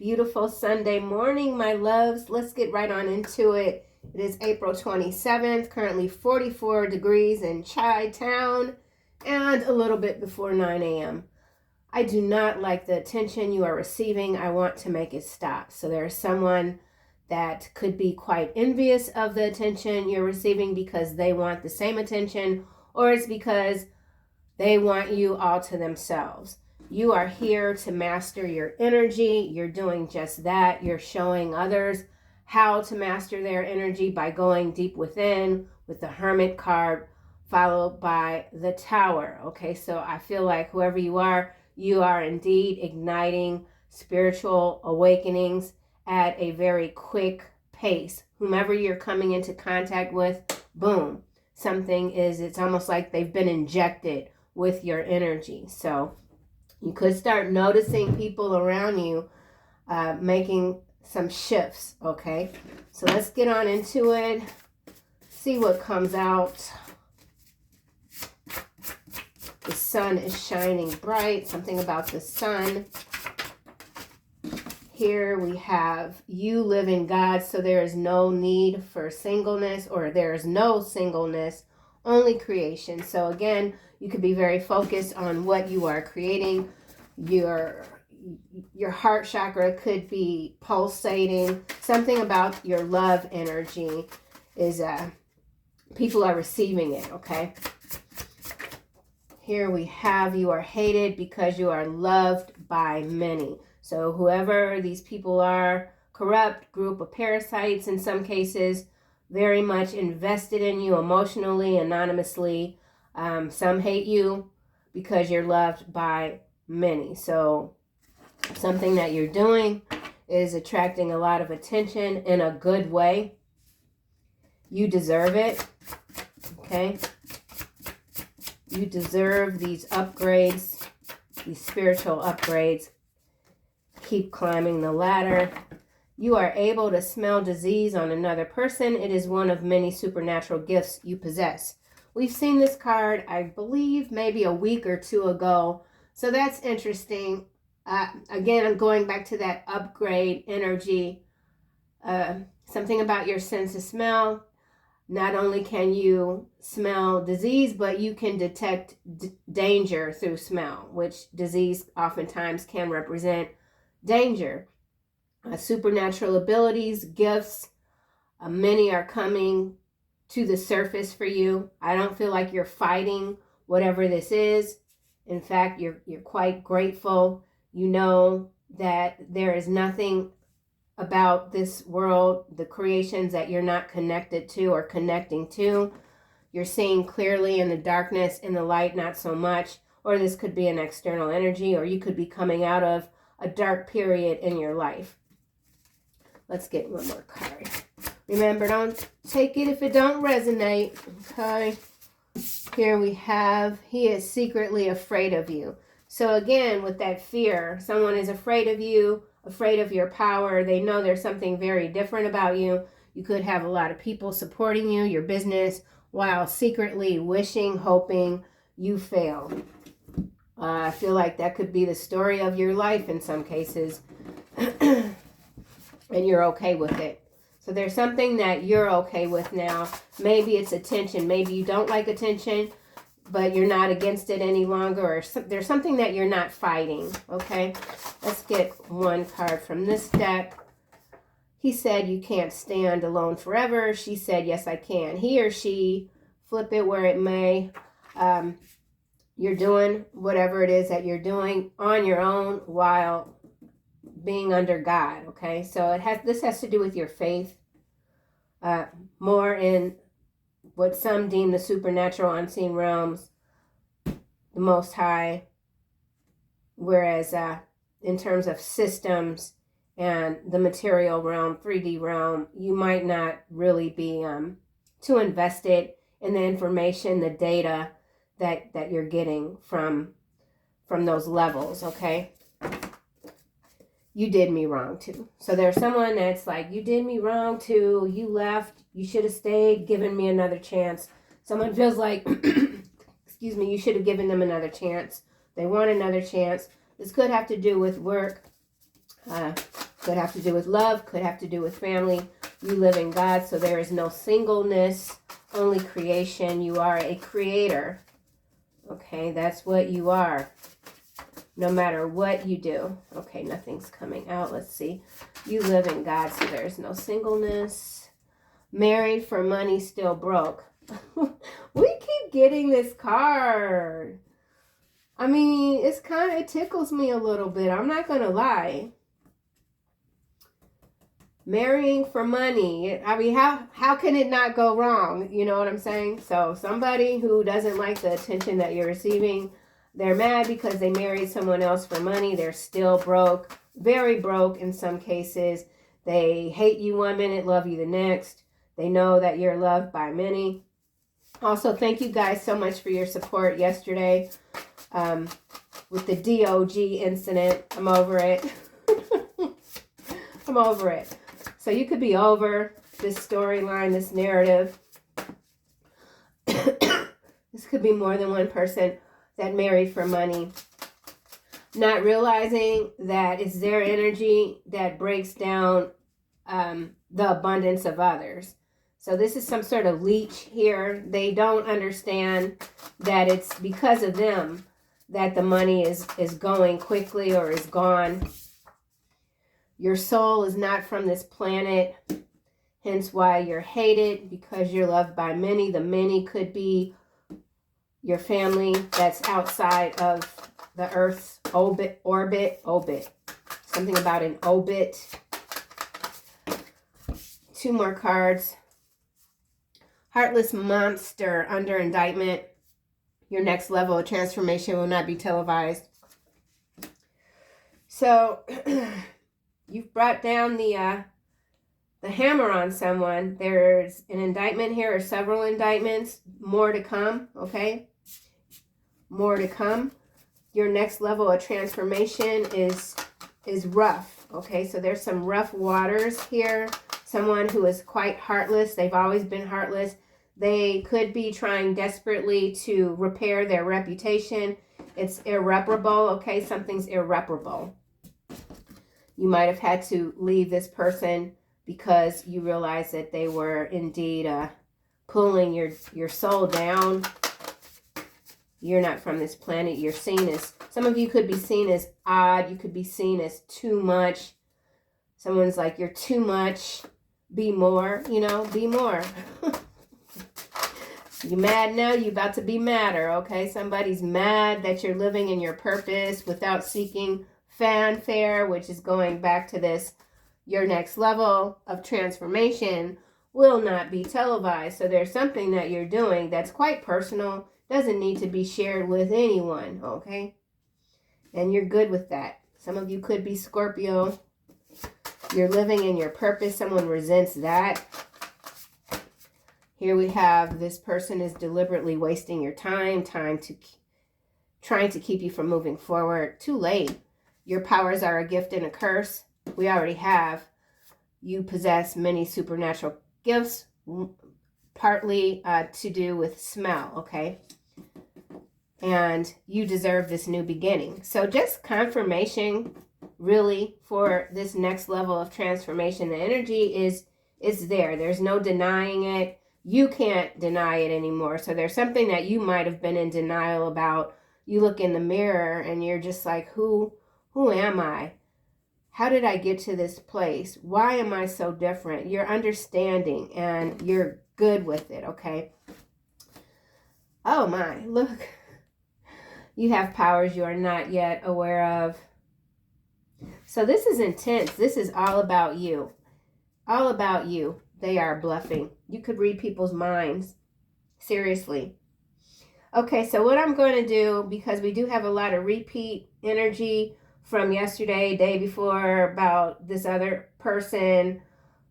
beautiful Sunday morning, my loves. Let's get right on into it. It is April 27th, currently 44 degrees in Chi-Town, and a little bit before 9 a.m. I do not like the attention you are receiving. I want to make it stop. So there's someone that could be quite envious of the attention you're receiving because they want the same attention, or it's because they want you all to themselves. You are here to master your energy. You're doing just that. You're showing others how to master their energy by going deep within with the Hermit card, followed by the Tower. Okay, so I feel like whoever you are indeed igniting spiritual awakenings at a very quick pace. Whomever you're coming into contact with, boom, it's almost like they've been injected with your energy. So you could start noticing people around you making some shifts, okay? So let's get on into it, see what comes out. The sun is shining bright, something about the sun. Here we have you live in God, so there is no need for singleness, or there is no singleness, only creation. So again, you could be very focused on what you are creating. Your heart chakra could be pulsating. Something about your love energy is people are receiving it, okay? Here we have you are hated because you are loved by many. So whoever these people are, corrupt group of parasites in some cases, very much invested in you emotionally, anonymously. Some hate you because you're loved by many. So something that you're doing is attracting a lot of attention in a good way. You deserve it, okay? You deserve these upgrades, these spiritual upgrades. Keep climbing the ladder. You are able to smell disease on another person. It is one of many supernatural gifts you possess. We've seen this card, I believe, maybe a week or two ago. So that's interesting. Again, I'm going back to that upgrade energy. Something about your sense of smell. Not only can you smell disease, but you can detect danger through smell, which disease oftentimes can represent danger. Supernatural abilities, gifts, many are coming to the surface for you. I don't feel like you're fighting whatever this is. In fact, you're quite grateful. You know that there is nothing about this world, the creations, that you're not connected to or connecting to. You're seeing clearly in the darkness, in the light, not so much. Or this could be an external energy, or you could be coming out of a dark period in your life. Let's get one more card. Remember, don't take it if it don't resonate, okay? Here we have, he is secretly afraid of you. So again, with that fear, someone is afraid of you, afraid of your power. They know there's something very different about you. You could have a lot of people supporting you, your business, while secretly wishing, hoping you fail. I feel like that could be the story of your life in some cases. And you're okay with it. So there's something that you're okay with now. Maybe it's attention. Maybe you don't like attention, but you're not against it any longer. Or there's something that you're not fighting. Okay? Let's get one card from this deck. He said, you can't stand alone forever. She said, yes, I can. He or she, flip it where it may. You're doing whatever it is that you're doing on your own while being under God, okay? So this has to do with your faith, more in what some deem the supernatural, unseen realms, the Most High, whereas in terms of systems and the material realm, 3D realm, you might not really be too invested in the information, the data that you're getting from those levels, okay? You did me wrong too. So there's someone that's like, you did me wrong too. You left. You should have stayed, given me another chance. Someone feels like, excuse me, you should have given them another chance. They want another chance. This could have to do with work, Could have to do with love, could have to do with family. You live in God, so there is no singleness, only creation. You are a creator. Okay, that's what you are. No matter what you do. Okay, nothing's coming out. Let's see. You live in God, so there's no singleness. Married for money, still broke. We keep getting this card. I mean, it tickles me a little bit. I'm not going to lie. Marrying for money. I mean, how can it not go wrong? You know what I'm saying? So somebody who doesn't like the attention that you're receiving, they're mad because they married someone else for money. They're still broke, very broke in some cases. They hate you one minute, love you the next. They know that you're loved by many. Also, thank you guys so much for your support yesterday with the DOG incident. I'm over it. I'm over it. So you could be over this storyline, this narrative. This could be more than one person that married for money. Not realizing that it's their energy that breaks down the abundance of others. So this is some sort of leech here. They don't understand that it's because of them that the money is going quickly or is gone. Your soul is not from this planet, hence why you're hated, because you're loved by many. The many could be your family that's outside of the Earth's orbit. Something about an orbit. 2 more cards. Heartless monster under indictment. Your next level of transformation will not be televised. So you've brought down the hammer on someone. There's an indictment here, or several indictments. More to come, okay? More to come. Your next level of transformation is rough, okay? So there's some rough waters here. Someone who is quite heartless. They've always been heartless. They could be trying desperately to repair their reputation. It's irreparable, okay? Something's irreparable. You might have had to leave this person because you realized that they were indeed pulling your soul down. You're not from this planet. You're seen as, some of you could be seen as odd. You could be seen as too much. Someone's like, you're too much. Be more, you know, be more. You mad now? You about to be madder, okay? Somebody's mad that you're living in your purpose without seeking fanfare, which is going back to this. Your next level of transformation will not be televised. So there's something that you're doing that's quite personal, doesn't need to be shared with anyone, okay? And you're good with that. Some of you could be Scorpio. You're living in your purpose. Someone resents that. Here we have this person is deliberately wasting your time, trying to keep you from moving forward. Too late. Your powers are a gift and a curse. We already have. You possess many supernatural gifts, partly to do with smell, okay? And you deserve this new beginning. So just confirmation, really, for this next level of transformation. The energy is there. There's no denying it. You can't deny it anymore. So there's something that you might have been in denial about. You look in the mirror and you're just like, who am I? How did I get to this place? Why am I so different? You're understanding and you're good with it, okay? Oh my, look. You have powers you are not yet aware of. So this is intense. This is all about you. All about you. They are bluffing. You could read people's minds. Seriously. Okay, so what I'm going to do, because we do have a lot of repeat energy from yesterday, day before, about this other person,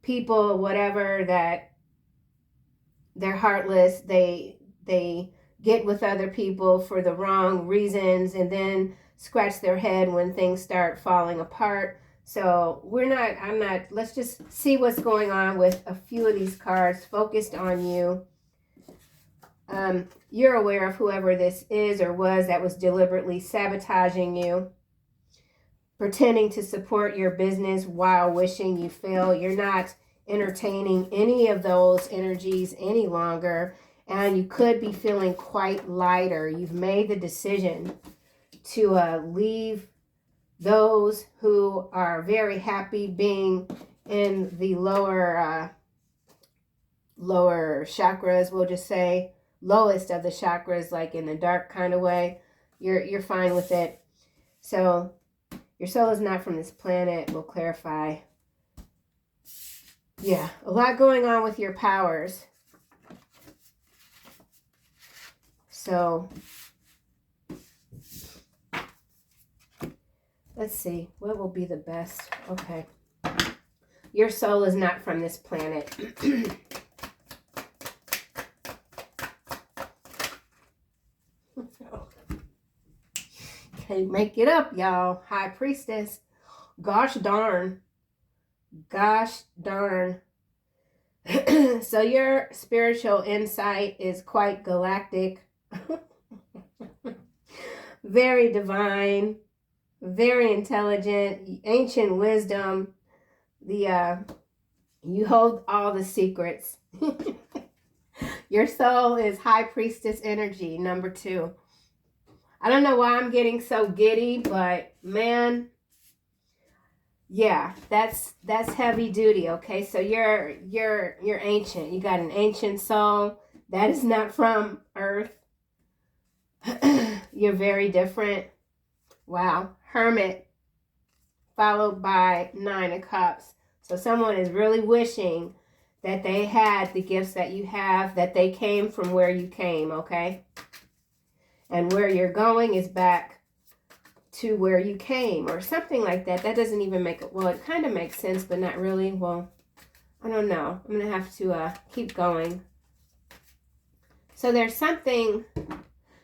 people, whatever, that they're heartless. They get with other people for the wrong reasons and then scratch their head when things start falling apart. So let's just see what's going on with a few of these cards focused on you. You're aware of whoever this is or was that was deliberately sabotaging you. pretending to support your business while wishing you fail. You're not entertaining any of those energies any longer, and you could be feeling quite lighter. You've made the decision to leave those who are very happy being in the lower chakras, we'll just say lowest of the chakras, like in the dark kind of way. You're fine with it. So your soul is not from this planet. We'll clarify. Yeah, a lot going on with your powers. So let's see, what will be the best? Okay. Your soul is not from this planet. Okay, make it up, y'all. High Priestess. Gosh darn. Gosh darn. So your spiritual insight is quite galactic. Very divine. Very intelligent. Ancient wisdom. You hold all the secrets. Your soul is High Priestess energy, number 2. I don't know why I'm getting so giddy, but man, yeah, that's heavy duty. Okay, so you're ancient. You got an ancient soul that is not from Earth. You're very different. Wow, Hermit, followed by 9 of Cups. So someone is really wishing that they had the gifts that you have, that they came from where you came. Okay. And where you're going is back to where you came or something like that. That doesn't even make it, well, it kind of makes sense, but not really. Well, I don't know. I'm going to have to keep going. So there's something,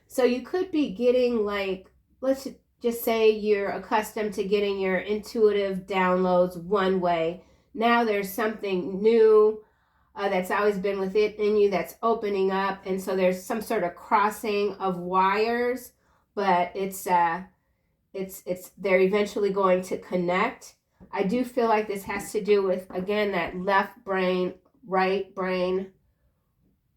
so you could be getting like, let's just say you're accustomed to getting your intuitive downloads one way. Now there's something new that's always been within you that's opening up, and so there's some sort of crossing of wires, but it's they're eventually going to connect. I do feel like this has to do with, again, that left brain, right brain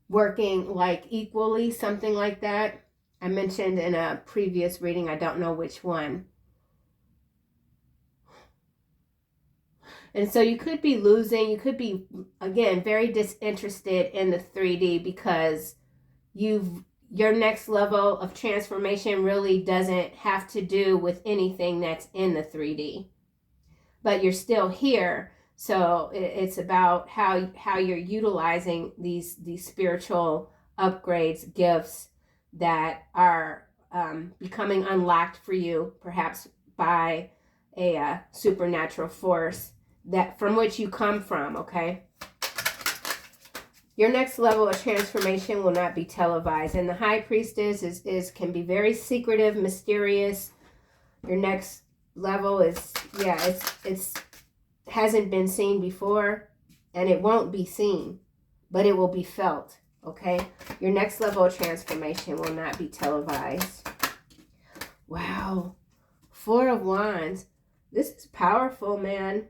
working like equally, something like that. I mentioned in a previous reading, I don't know which one. And so you could be losing, you could be, again, very disinterested in the 3D because your next level of transformation really doesn't have to do with anything that's in the 3D. But you're still here, so it's about how you're utilizing these spiritual upgrades, gifts that are becoming unlocked for you, perhaps by a supernatural force that from which you come from. Okay, your next level of transformation will not be televised, and the High Priestess is can be very secretive, mysterious. Your next level is, yeah, it's hasn't been seen before, and it won't be seen, but it will be felt. Okay, your next level of transformation will not be televised. Wow, 4 of Wands. This is powerful, man.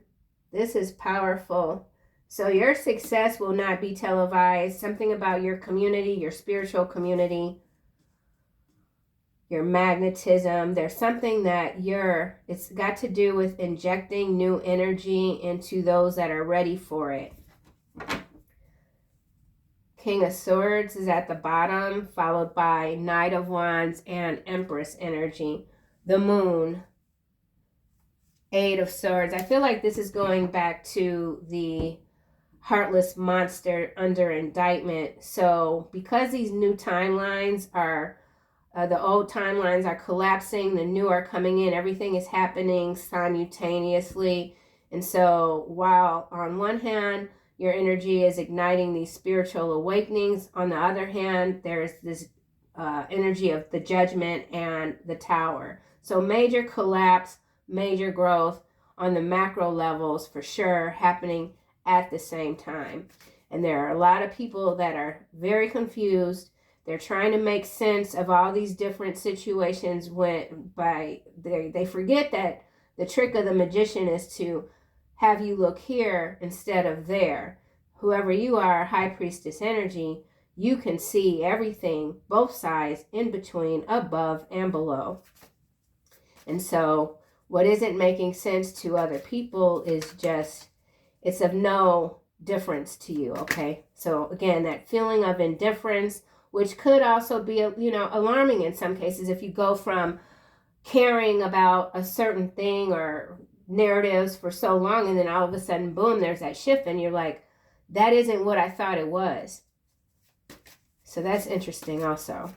This is powerful. So your success will not be televised. Something about your community, your spiritual community, your magnetism. There's something that it's got to do with injecting new energy into those that are ready for it. King of Swords is at the bottom, followed by Knight of Wands and Empress energy. The Moon. 8 of Swords. I feel like this is going back to the heartless monster under indictment. So because these new timelines are, the old timelines are collapsing, the new are coming in, everything is happening simultaneously. And so while on one hand, your energy is igniting these spiritual awakenings, on the other hand, there's this energy of the Judgment and the Tower. So major collapse, major growth on the macro levels for sure happening at the same time. And there are a lot of people that are very confused. They're trying to make sense of all these different situations they forget that the trick of the magician is to have you look here instead of there. Whoever you are, high priestess energy, you can see everything, both sides, in between, above and below. And so what isn't making sense to other people is just, it's of no difference to you, okay? So again, that feeling of indifference, which could also be, alarming in some cases if you go from caring about a certain thing or narratives for so long, and then all of a sudden, boom, there's that shift, and you're like, that isn't what I thought it was. So that's interesting also.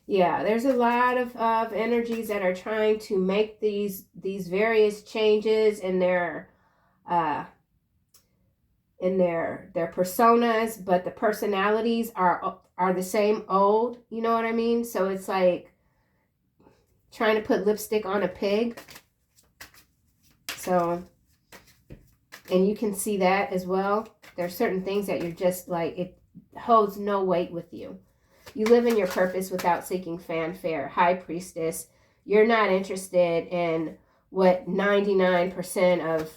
Yeah, there's a lot of energies that are trying to make these various changes in their personas, but the personalities are the same old, you know what I mean? So it's like trying to put lipstick on a pig. So, and you can see that as well. There are certain things that you're just like, it holds no weight with you. You live in your purpose without seeking fanfare. High priestess, you're not interested in what 99% of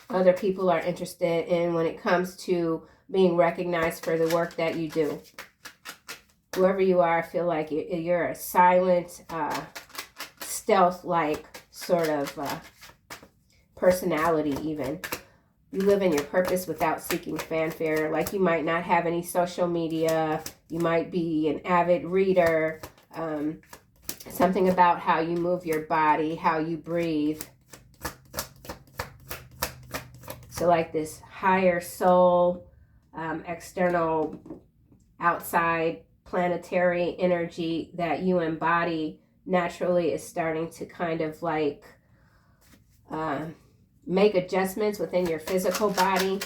other people are interested in when it comes to being recognized for the work that you do. Whoever you are, I feel like you're a silent, stealth-like sort of personality even. You live in your purpose without seeking fanfare. Like you might not have any social media. You might be an avid reader. Something about how you move your body, how you breathe. So like this higher soul, external, outside planetary energy that you embody naturally is starting to kind of like make adjustments within your physical body.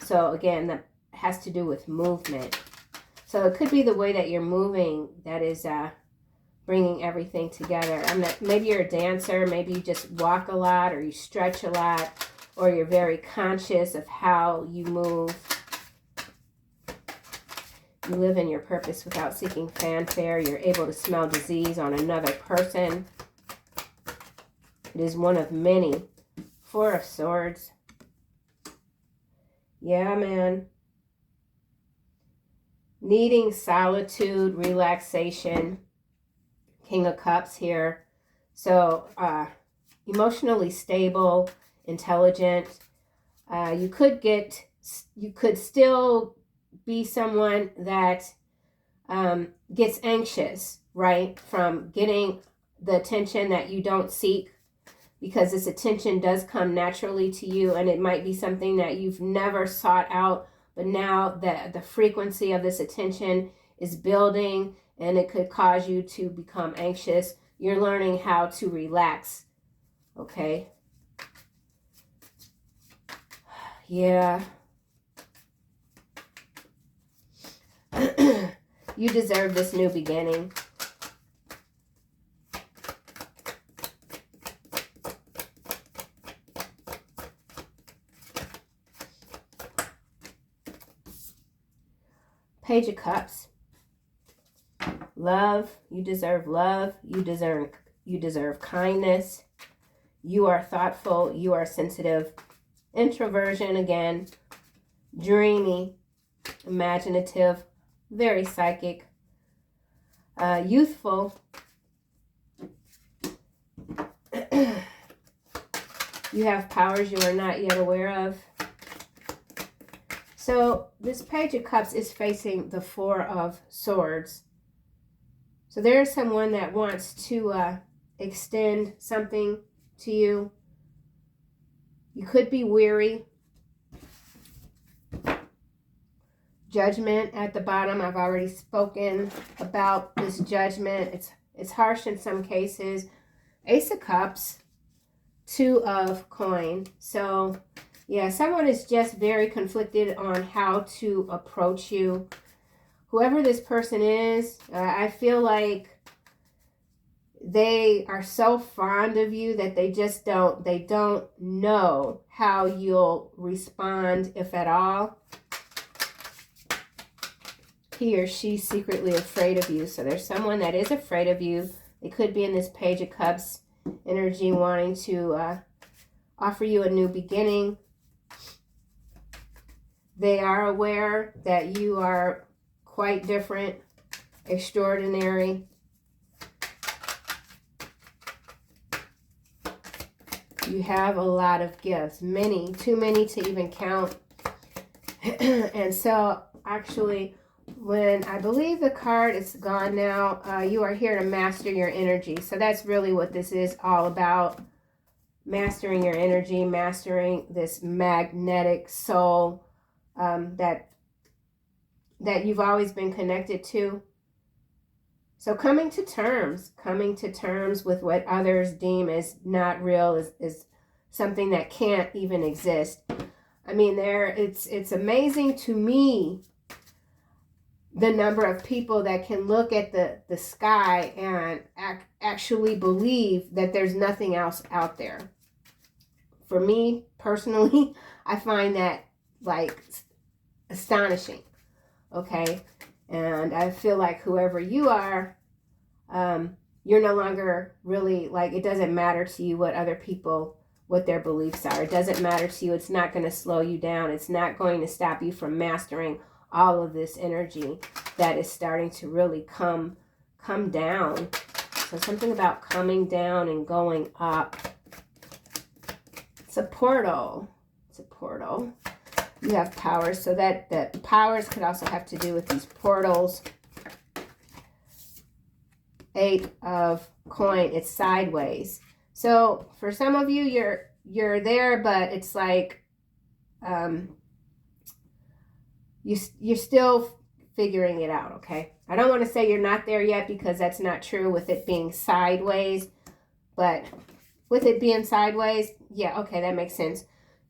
So again, that has to do with movement. So it could be the way that you're moving that is bringing everything together. Maybe you're a dancer, maybe you just walk a lot, or you stretch a lot, or you're very conscious of how you move. You live in your purpose without seeking fanfare. You're able to smell disease on another person. It is one of many. Four of Swords. Yeah, man. Needing solitude, relaxation. King of Cups here. So, emotionally stable, intelligent. You could still be someone that gets anxious, right? From getting the attention that you don't seek, because this attention does come naturally to you, and it might be something that you've never sought out, but now that the frequency of this attention is building, and it could cause you to become anxious. You're learning how to relax, okay? Yeah. You deserve this new beginning. Page of Cups. Love. You deserve love. You deserve kindness. You are thoughtful. You are sensitive. Introversion again. Dreamy. Imaginative. Very psychic. Youthful. You have powers you are not yet aware of. So this Page of Cups is facing the Four of Swords. So there's someone that wants to extend something to you. You could be weary. Judgment at the bottom. I've already spoken about this judgment. It's harsh in some cases. Ace of Cups. Two of Coins. So yeah, someone is just very conflicted on how to approach you. Whoever this person is, I feel like they are so fond of you that they don't know how you'll respond, if at all. He or she's secretly afraid of you. So there's someone that is afraid of you. It could be in this Page of Cups. energy wanting to offer you a new beginning. They are aware that you are quite different, extraordinary. You have a lot of gifts, many, too many to even count. And so actually, when I believe the card is gone now, you are here to master your energy. So that's really what this is all about. Mastering your energy, mastering this magnetic soul that you've always been connected to. So coming to terms with what others deem as not real is something that can't even exist. I mean, it's amazing to me the number of people that can look at the sky and actually believe that there's nothing else out there. For me personally, I find that like astonishing. Okay. And I feel like whoever you are, you're no longer really, like, it doesn't matter to you what other people, what their beliefs are. It doesn't matter to you. It's not going to slow you down. It's not going to stop you from mastering all of this energy that is starting to really come down. So something about coming down and going up. It's a portal. It's a portal. You have powers, so that the powers could also have to do with these portals. 8 of coin, it's sideways. So for some of you, you're there, but it's like you're still figuring it out, okay? I don't want to say you're not there yet because that's not true with it being sideways, but with it being sideways, yeah, okay, that makes sense.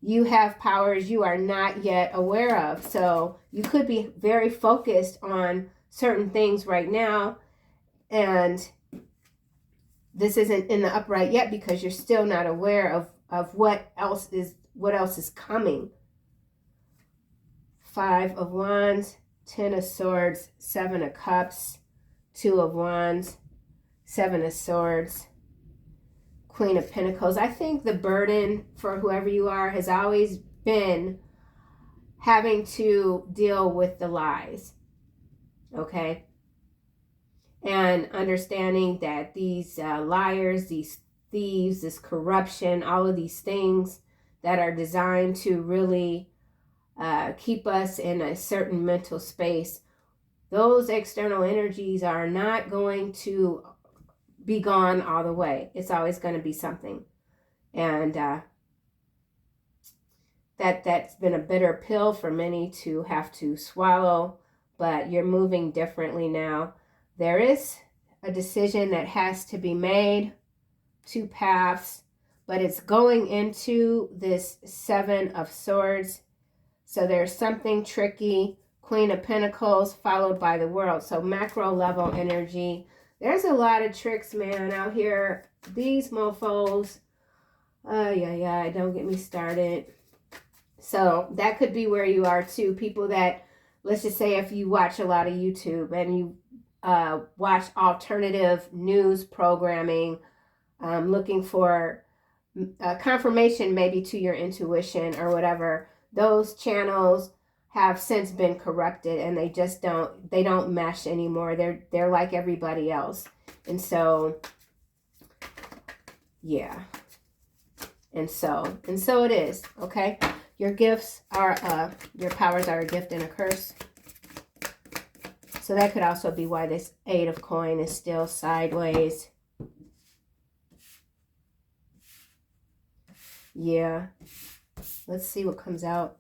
You have powers you are not yet aware of. So you could be very focused on certain things right now. And this isn't in the upright yet because you're still not aware of what else is coming. 5 of Wands, 10 of Swords, 7 of Cups, 2 of Wands, 7 of Swords, Queen of Pentacles. I think the burden for whoever you are has always been having to deal with the lies, okay? And understanding that these liars, these thieves, this corruption, all of these things that are designed to really keep us in a certain mental space, those external energies are not going to be gone all the way. It's always going to be something. And that's been a bitter pill for many to have to swallow, but you're moving differently now. There is a decision that has to be made, 2 paths, but it's going into this 7 of Swords. So there's something tricky. Queen of Pentacles followed by the World. So macro level energy. There's a lot of tricks, man, out here. These mofos. Yeah, don't get me started. So that could be where you are too. People that, let's just say if you watch a lot of YouTube and you watch alternative news programming, looking for confirmation maybe to your intuition or whatever, those channels have since been corrupted and they just don't mesh anymore. They're like everybody else. And so yeah. And so it is, okay? Your gifts are your powers are a gift and a curse. So that could also be why this 8 of coin is still sideways. Yeah. Let's see what comes out.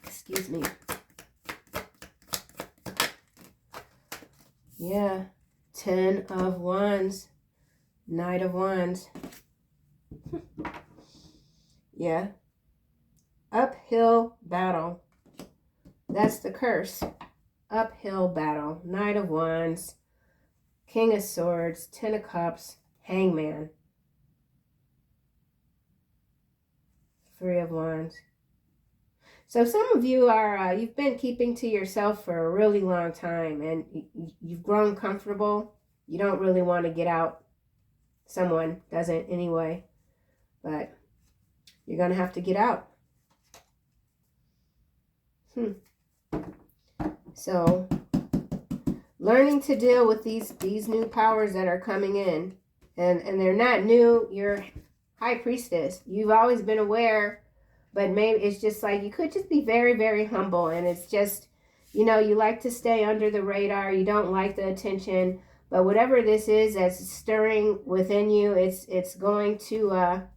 Excuse me. Yeah. 10 of Wands. Knight of Wands. Yeah. Uphill battle. That's the curse. Uphill battle. Knight of Wands. King of Swords. 10 of Cups. Hangman. 3 of Wands. So some of you are, you've been keeping to yourself for a really long time, and you've grown comfortable. You don't really want to get out. Someone doesn't anyway, but you're going to have to get out. So learning to deal with these new powers that are coming in, and they're not new. You're High Priestess. You've always been aware, but maybe it's just like you could just be very, very humble, and it's just, you know, you like to stay under the radar. You don't like the attention, but whatever this is that's stirring within you, it's going to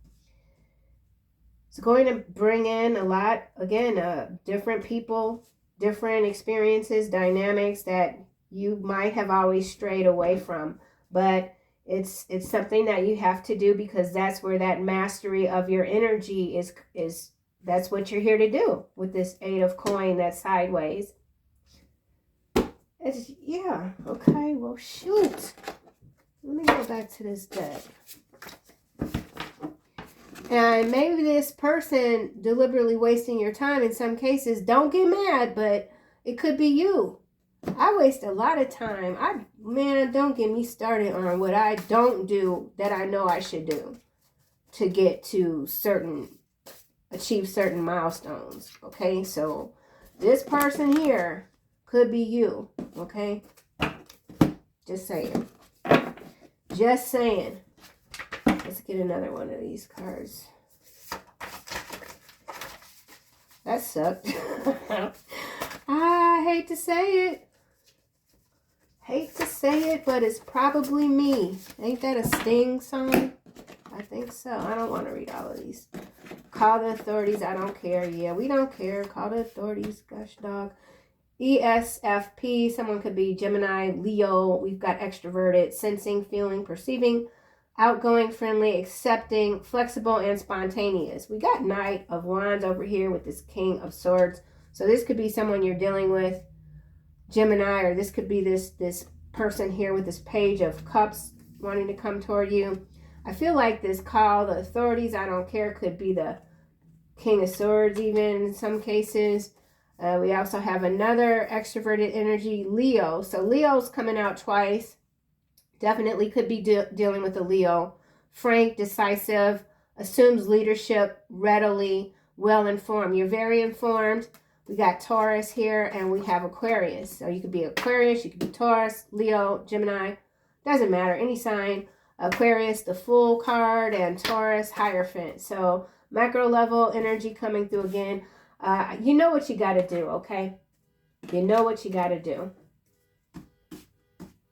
bring in a lot, again, different people, different experiences, dynamics that you might have always strayed away from, but it's something that you have to do, because that's where that mastery of your energy is. That's what you're here to do with this 8 of coin that's sideways. Yeah, okay, well, shoot. Let me go back to this deck. And maybe this person deliberately wasting your time in some cases. Don't get mad, but it could be you. I waste a lot of time. Man, don't get me started on what I don't do that I know I should do to get to achieve certain milestones. Okay, so this person here could be you. Okay, just saying. Just saying. Let's get another one of these cards. That sucked. I hate to say it. Hate to say it, but it's probably me. Ain't that a Sting song? I think so. I don't want to read all of these. Call the authorities. I don't care. Yeah, we don't care. Call the authorities. Gosh, dog. ESFP. Someone could be Gemini, Leo. We've got extroverted, sensing, feeling, perceiving, outgoing, friendly, accepting, flexible, and spontaneous. We got Knight of Wands over here with this King of Swords. So this could be someone you're dealing with, Gemini, or this could be this person here with this Page of Cups wanting to come toward you. I feel like this call the authorities, I don't care, could be the King of Swords even in some cases. We also have another extroverted energy, Leo. So Leo's coming out twice. Definitely could be dealing with a Leo. Frank, decisive, assumes leadership readily, well-informed. You're very informed. We got Taurus here, and we have Aquarius. So you could be Aquarius, you could be Taurus, Leo, Gemini. Doesn't matter, any sign. Aquarius, the Fool card, and Taurus, Hierophant. So macro level energy coming through again. You know what you got to do, okay? You know what you got to do.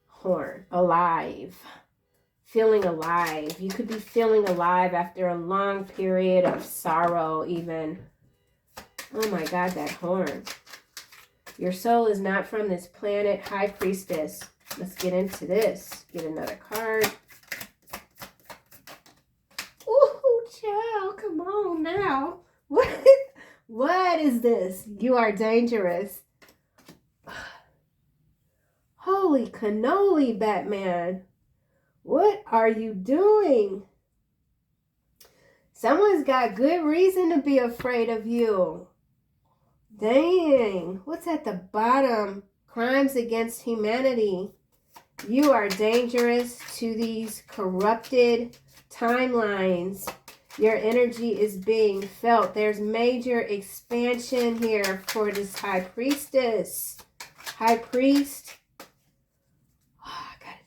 Horn, alive. Feeling alive. You could be feeling alive after a long period of sorrow even. Oh my God, that horn. Your soul is not from this planet, High Priestess. Let's get into this. Get another card. Ooh, child, come on now. What is this? You are dangerous. Holy cannoli, Batman. What are you doing? Someone's got good reason to be afraid of you. Dang. What's at the bottom? Crimes against humanity. You are dangerous to these corrupted timelines. Your energy is being felt. There's major expansion here for this High Priestess. High Priest.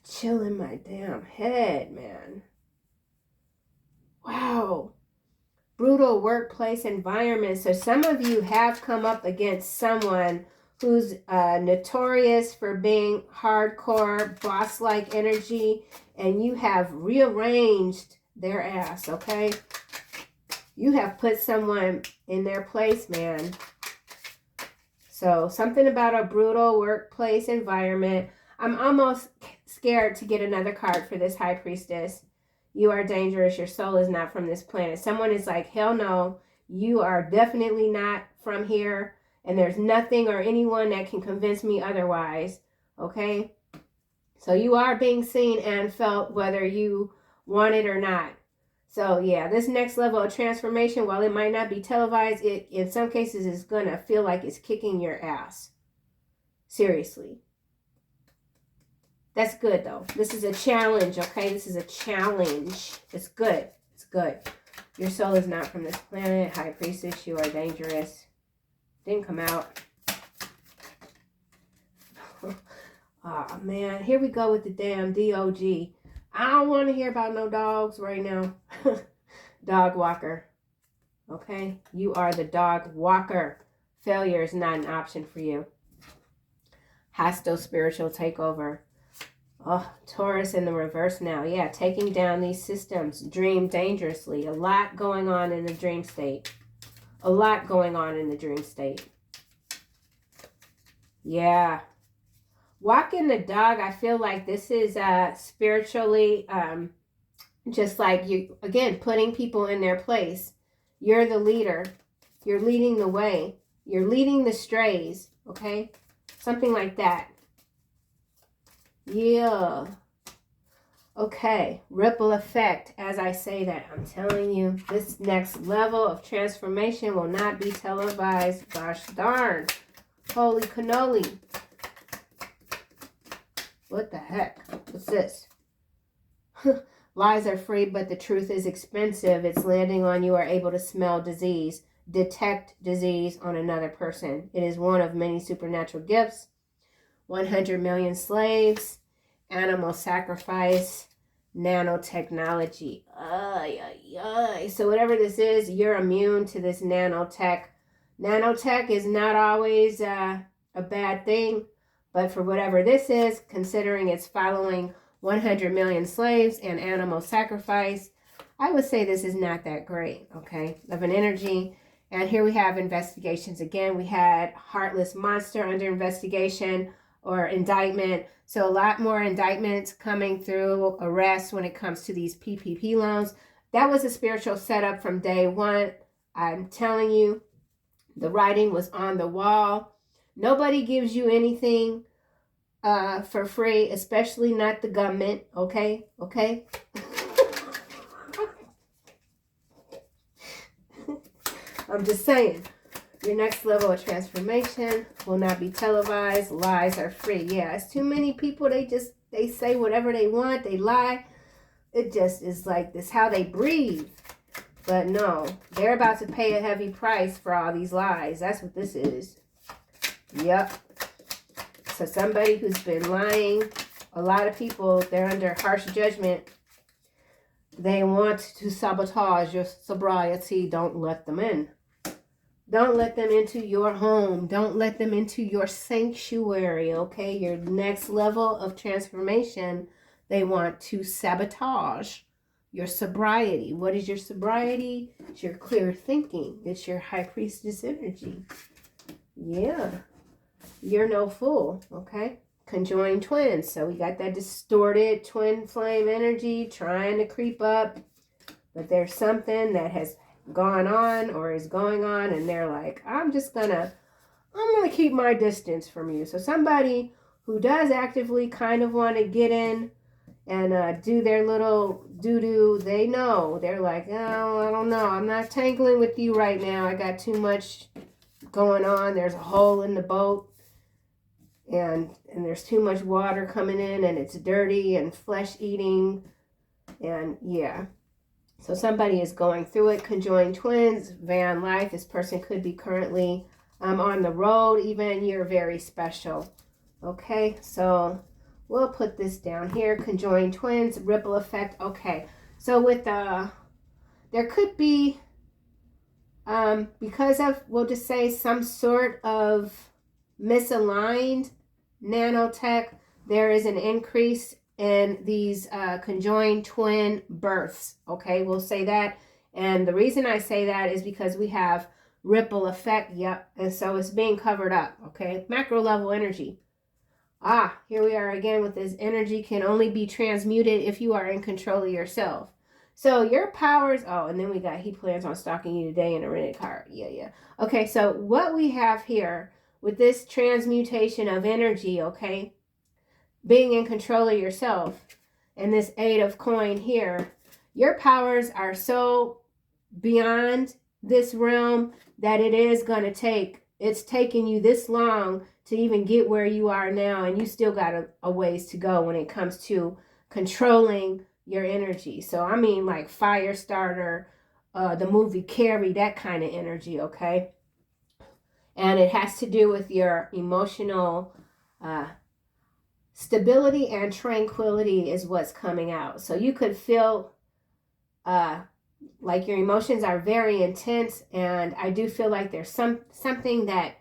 Chill in my damn head, man. Wow. Brutal workplace environment. So some of you have come up against someone who's notorious for being hardcore, boss-like energy, and you have rearranged their ass, okay? You have put someone in their place, man. So something about a brutal workplace environment. I'm almost scared to get another card for this High Priestess. You are dangerous. Your soul is not from this planet. Someone is like, hell no, you are definitely not from here, and there's nothing or anyone that can convince me otherwise, okay? So you are being seen and felt whether you want it or not. So yeah, this next level of transformation, while it might not be televised, it in some cases is going to feel like it's kicking your ass. Seriously. That's good though. This is a challenge, okay? This is a challenge. It's good. It's good. Your soul is not from this planet. High Priestess, you are dangerous. Didn't come out. Oh man, here we go with the damn DOG. I don't want to hear about no dogs right now. Dog walker. Okay? You are the dog walker. Failure is not an option for you. Hostile spiritual takeover. Oh, Taurus in the reverse now. Yeah, taking down these systems. Dream dangerously. A lot going on in the dream state. A lot going on in the dream state. Yeah. Walking the dog, I feel like this is spiritually just like you, again, putting people in their place. You're the leader. You're leading the way. You're leading the strays, okay? Something like that. Yeah. Okay. Ripple effect. As I say that, I'm telling you, this next level of transformation will not be televised. Gosh darn. Holy cannoli. What the heck? What's this? Lies are free, but the truth is expensive. It's landing on you are able to smell disease, detect disease on another person. It is one of many supernatural gifts. 100 million slaves, animal sacrifice, nanotechnology. So whatever this is, you're immune to this nanotech. Nanotech is not always a bad thing, but for whatever this is, considering it's following 100 million slaves and animal sacrifice, I would say this is not that great, okay, of an energy. And here we have investigations again. We had Heartless Monster under investigation or indictment. So a lot more indictments coming through, arrests when it comes to these PPP loans. That was a spiritual setup from day one. I'm telling you, the writing was on the wall. Nobody gives you anything for free, especially not the government, okay? Okay? I'm just saying, your next level of transformation will not be televised. Lies are free. Yeah, it's too many people. They say whatever they want. They lie. It just is like this, how they breathe. But no, they're about to pay a heavy price for all these lies. That's what this is. Yep. So somebody who's been lying, a lot of people, they're under harsh judgment. They want to sabotage your sobriety. Don't let them in. Don't let them into your home. Don't let them into your sanctuary, okay? Your next level of transformation, they want to sabotage your sobriety. What is your sobriety? It's your clear thinking. It's your high priestess energy. Yeah. You're no fool, okay? Conjoined twins. So we got that distorted twin flame energy trying to creep up. But there's something that has gone on or is going on, and they're like, I'm gonna keep my distance from you. So somebody who does actively kind of want to get in and do their little doo-doo, they know. They're like, oh, I don't know. I'm not tangling with you right now. I got too much going on. There's a hole in the boat. And there's too much water coming in, and it's dirty and flesh eating, and yeah. So somebody is going through it. Conjoined twins, van life. This person could be currently on the road. Even you're very special. Okay, so we'll put this down here. Conjoined twins, ripple effect. Okay, so with there could be because of, we'll just say, some sort of misaligned nanotech, there is an increase in these conjoined twin births. Okay, we'll say that. And the reason I say that is because we have ripple effect. Yep. And so it's being covered up. Okay, macro level energy. Here we are again with this energy can only be transmuted if you are in control of yourself. So your powers, and then we got he plans on stalking you today in a rented car. Yeah. Okay, so what we have here with this transmutation of energy, okay, being in control of yourself, and this 8 of coin here, Your powers are so beyond this realm that it's taking you this long to even get where you are now, and you still got a ways to go when it comes to controlling your energy. So I mean, like Firestarter, the movie Carrie, that kind of energy, okay? And it has to do with your emotional stability and tranquility is what's coming out. So you could feel like your emotions are very intense, and I do feel like there's something that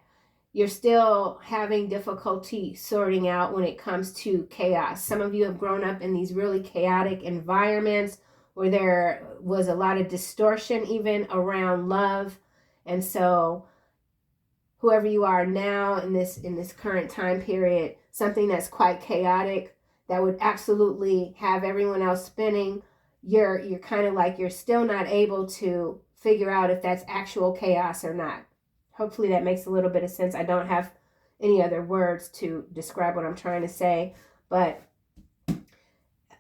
you're still having difficulty sorting out when it comes to chaos. Some of you have grown up in these really chaotic environments where there was a lot of distortion even around love. And so whoever you are now in this current time period, something that's quite chaotic that would absolutely have everyone else spinning, you're kind of like you're still not able to figure out if that's actual chaos or not. Hopefully that makes a little bit of sense. I don't have any other words to describe what I'm trying to say, but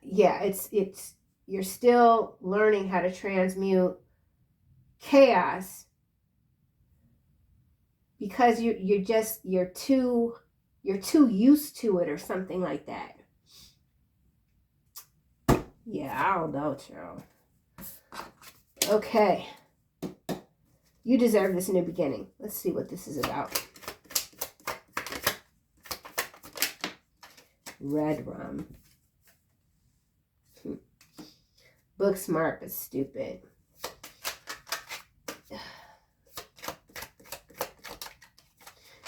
yeah, it's you're still learning how to transmute chaos because you're too used to it or something like that. Yeah, I don't know, child. Okay. You deserve this new beginning. Let's see what this is about. Red rum. Book smart but stupid.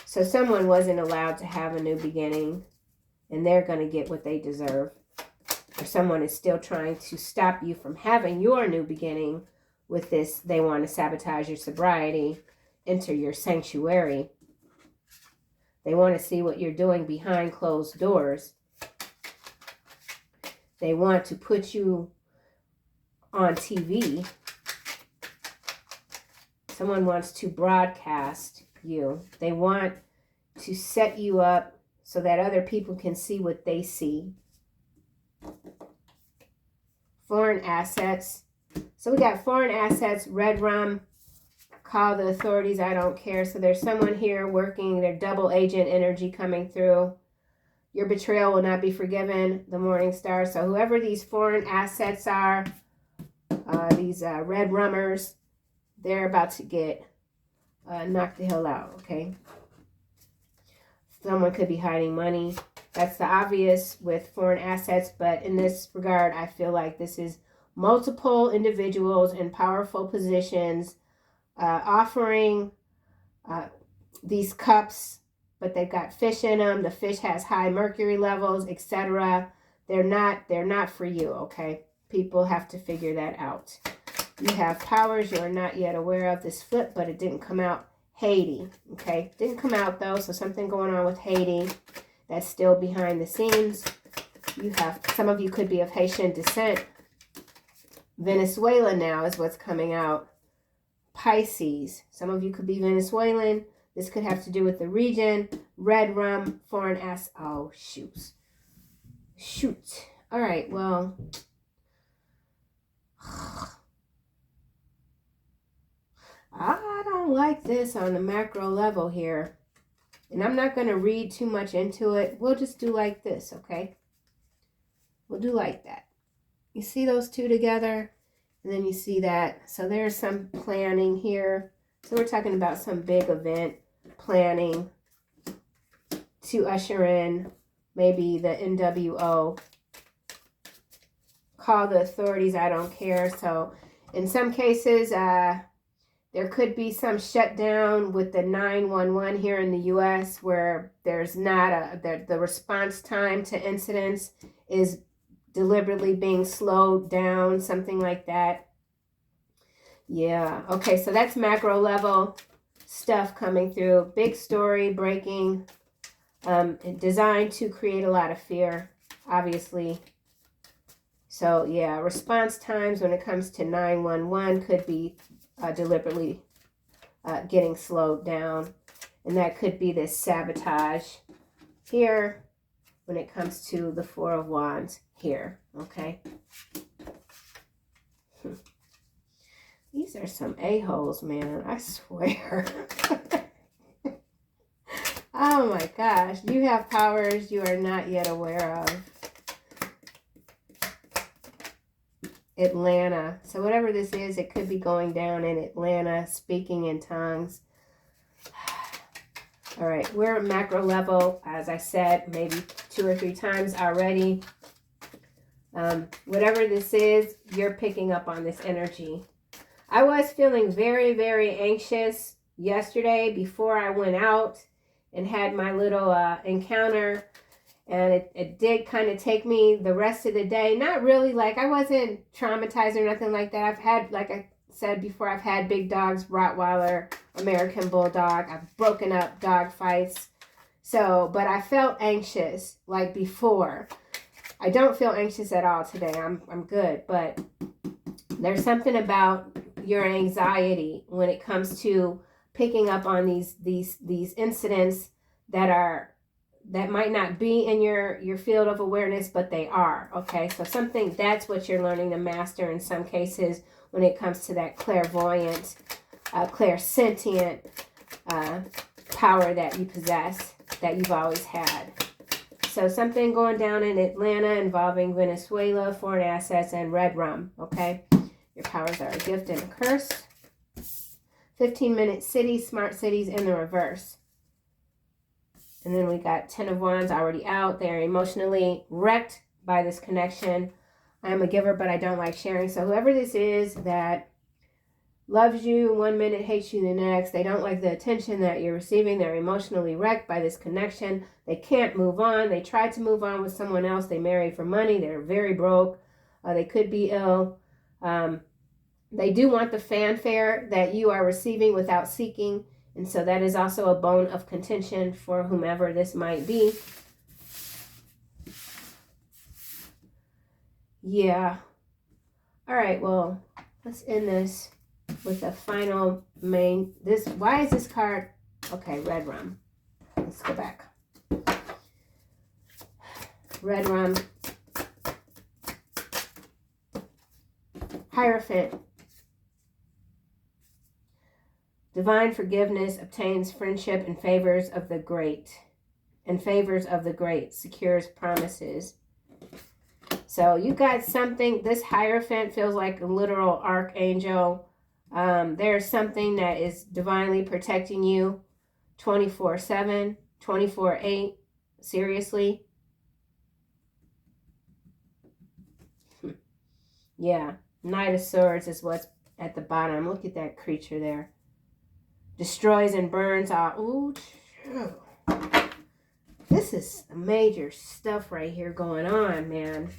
So someone wasn't allowed to have a new beginning, and they're going to get what they deserve. Or someone is still trying to stop you from having your new beginning with this. They want to sabotage your sobriety, enter your sanctuary. They want to see what you're doing behind closed doors. They want to put you on TV. Someone wants to broadcast you. They want to set you up so that other people can see what they see. Foreign assets. So we got foreign assets, red rum, call the authorities, I don't care. So there's someone here working, their double agent energy coming through. Your betrayal will not be forgiven, the morning star. So whoever these foreign assets are, these red rummers, they're about to get knocked the hell out, okay? Someone could be hiding money. That's the obvious with foreign assets, but in this regard, I feel like this is multiple individuals in powerful positions offering these cups, but they've got fish in them. The fish has high mercury levels, etc. They're not for you, okay? People have to figure that out. You have powers you are not yet aware of. This flip, but it didn't come out. Haiti, okay? Didn't come out though, so something going on with Haiti that's still behind the scenes. You have, some of you could be of Haitian descent. Venezuela now is what's coming out. Pisces, some of you could be Venezuelan. This could have to do with the region. Red rum, foreign ass. Oh, shoot. All right, well. I don't like this on the macro level here. And I'm not going to read too much into it. We'll just do like this, okay? We'll do like that. You see those two together? And then you see that. So there's some planning here. So we're talking about some big event planning to usher in maybe the NWO. Call the authorities, I don't care. So in some cases, there could be some shutdown with the 911 here in the U.S. where there's not the response time to incidents is deliberately being slowed down, something like that. Yeah, okay, so that's macro level stuff coming through. Big story breaking, designed to create a lot of fear, obviously. So yeah, response times when it comes to 911 could be deliberately getting slowed down. And that could be this sabotage here when it comes to the Four of Wands here, okay? These are some a-holes, man. I swear. Oh my gosh. You have powers you are not yet aware of. Atlanta. So whatever this is, it could be going down in Atlanta, speaking in tongues. All right, we're at macro level, as I said, maybe 2 or 3 times already. Whatever this is, you're picking up on this energy. I was feeling very, very anxious yesterday before I went out and had my little encounter. And it did kind of take me the rest of the day. Not really, like I wasn't traumatized or nothing like that. I've had, like I said before, I've had big dogs, Rottweiler, American Bulldog. I've broken up dog fights. So, but I felt anxious like before. I don't feel anxious at all today. I'm good. But there's something about your anxiety when it comes to picking up on these incidents that might not be in your field of awareness, but they are, okay? So that's what you're learning to master in some cases when it comes to that clairvoyant, clairsentient power that you possess, that you've always had. So something going down in Atlanta involving Venezuela, foreign assets, and red rum, okay? Your powers are a gift and a curse. 15-minute cities, smart cities in the reverse. And then we got 10 of Wands already out. They're emotionally wrecked by this connection. I'm a giver, but I don't like sharing. So whoever this is that loves you 1 minute, hates you the next, they don't like the attention that you're receiving. They're emotionally wrecked by this connection. They can't move on. They tried to move on with someone else. They married for money. They're very broke. They could be ill. They do want the fanfare that you are receiving without seeking. And so that is also a bone of contention for whomever this might be. Yeah. All right, well, let's end this with a final main. Why is this card? Okay, red rum. Let's go back. Red rum. Hierophant. Divine forgiveness obtains friendship and favors of the great. And favors of the great. Secures promises. So you got something. This Hierophant feels like a literal archangel. There's something that is divinely protecting you 24/7, 24/8. Seriously. Yeah. Knight of Swords is what's at the bottom. Look at that creature there. Destroys and burns all. Ooh, this is major stuff right here going on, man.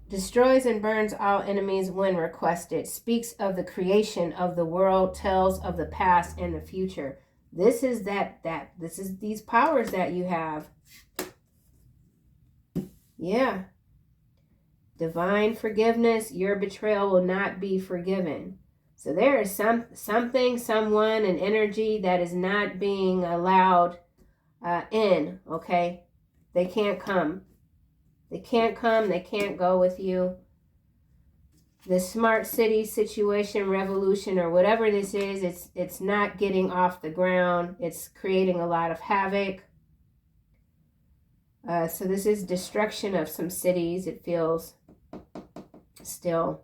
Destroys and burns all enemies when requested. Speaks of the creation of the world. Tells of the past and the future. This is this is these powers that you have. Yeah. Divine forgiveness, your betrayal will not be forgiven. So there is something, someone, an energy that is not being allowed in, okay? They can't come. They can't come, they can't go with you. The smart city situation, revolution, or whatever this is, it's not getting off the ground. It's creating a lot of havoc. So this is destruction of some cities, it feels. Still,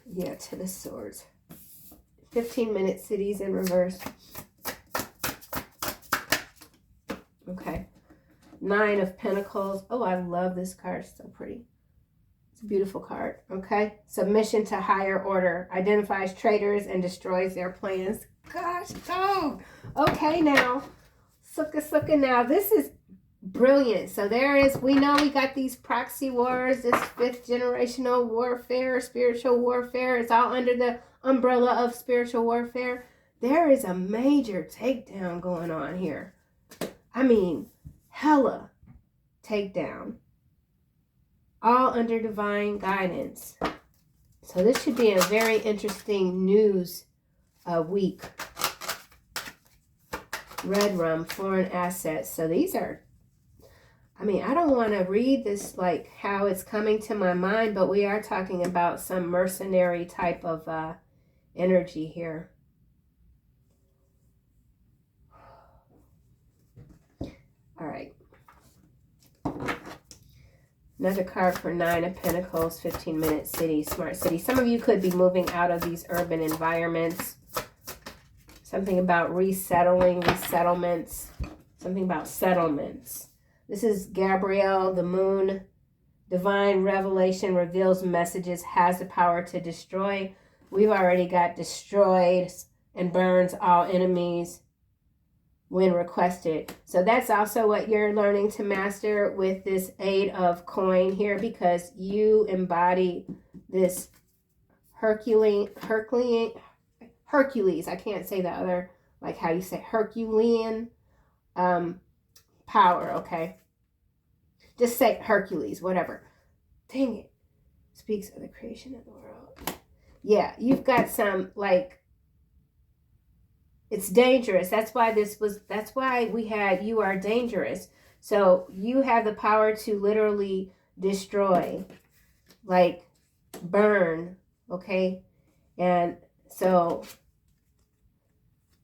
yeah, 10 of Swords. 15-minute cities in reverse. Okay. 9 of Pentacles. Oh, I love this card. It's so pretty. It's a beautiful card. Okay. Submission to higher order. Identifies traitors and destroys their plans. Gosh, oh. Okay, now. Suka now. This is brilliant. So we know we got these proxy wars, this 5th generational warfare, spiritual warfare. It's all under the umbrella of spiritual warfare. There is a major takedown going on here. I mean, hella takedown. All under divine guidance. So this should be a very interesting news week. Red rum, foreign assets. So these are I mean, I don't want to read this like how it's coming to my mind, but we are talking about some mercenary type of energy here. All right. Another card for 9 of Pentacles, 15-minute city, smart city. Some of you could be moving out of these urban environments. Something about resettling, resettlements. Something about settlements. This is Gabrielle, the moon. Divine revelation reveals messages, has the power to destroy. We've already got destroyed and burns all enemies when requested. So that's also what you're learning to master with this 8 of coin here, because you embody this Hercules, I can't say the other, like how you say Herculean power, okay? Just say Hercules, whatever. Dang it. Speaks of the creation of the world. Yeah, you've got some, like, it's dangerous. That's why we had you are dangerous. So you have the power to literally destroy, like burn, okay? And so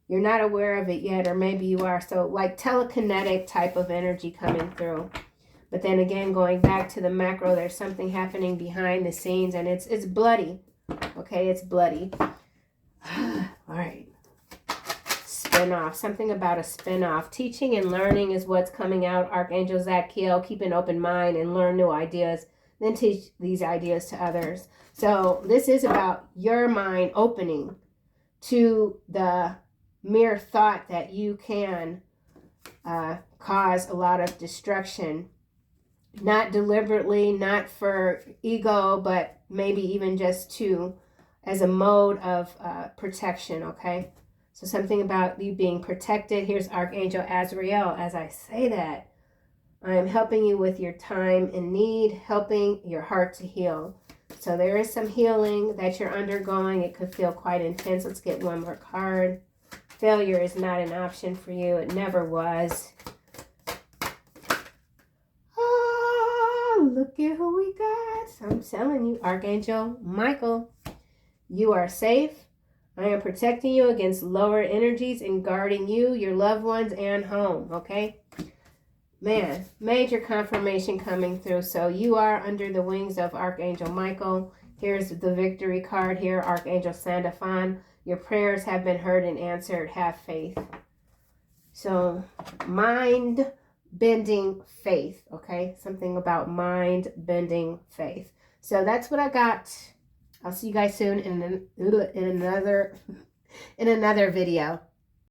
you're not aware of it yet, or maybe you are. So like telekinetic type of energy coming through. But then again, going back to the macro, there's something happening behind the scenes, and it's bloody. Okay, it's bloody. All right. Spin-off. Something about a spin-off. Teaching and learning is what's coming out. Archangel Zadkiel, keep an open mind and learn new ideas. Then teach these ideas to others. So this is about your mind opening to the mere thought that you can cause a lot of destruction. Not deliberately, not for ego, but maybe even just to, as a mode of protection, okay? So something about you being protected. Here's Archangel Azrael. As I say that, I am helping you with your time in need, helping your heart to heal. So there is some healing that you're undergoing. It could feel quite intense. Let's get one more card. Failure is not an option for you. It never was. Look at who we got. I'm telling you, Archangel Michael, you are safe. I am protecting you against lower energies and guarding you, your loved ones, and home, okay? Man, major confirmation coming through. So you are under the wings of Archangel Michael. Here's the victory card here, Archangel Sandalphon. Your prayers have been heard and answered. Have faith. So mind-bending faith, okay? Something about mind-bending faith. So that's what I got. I'll see you guys soon in another video.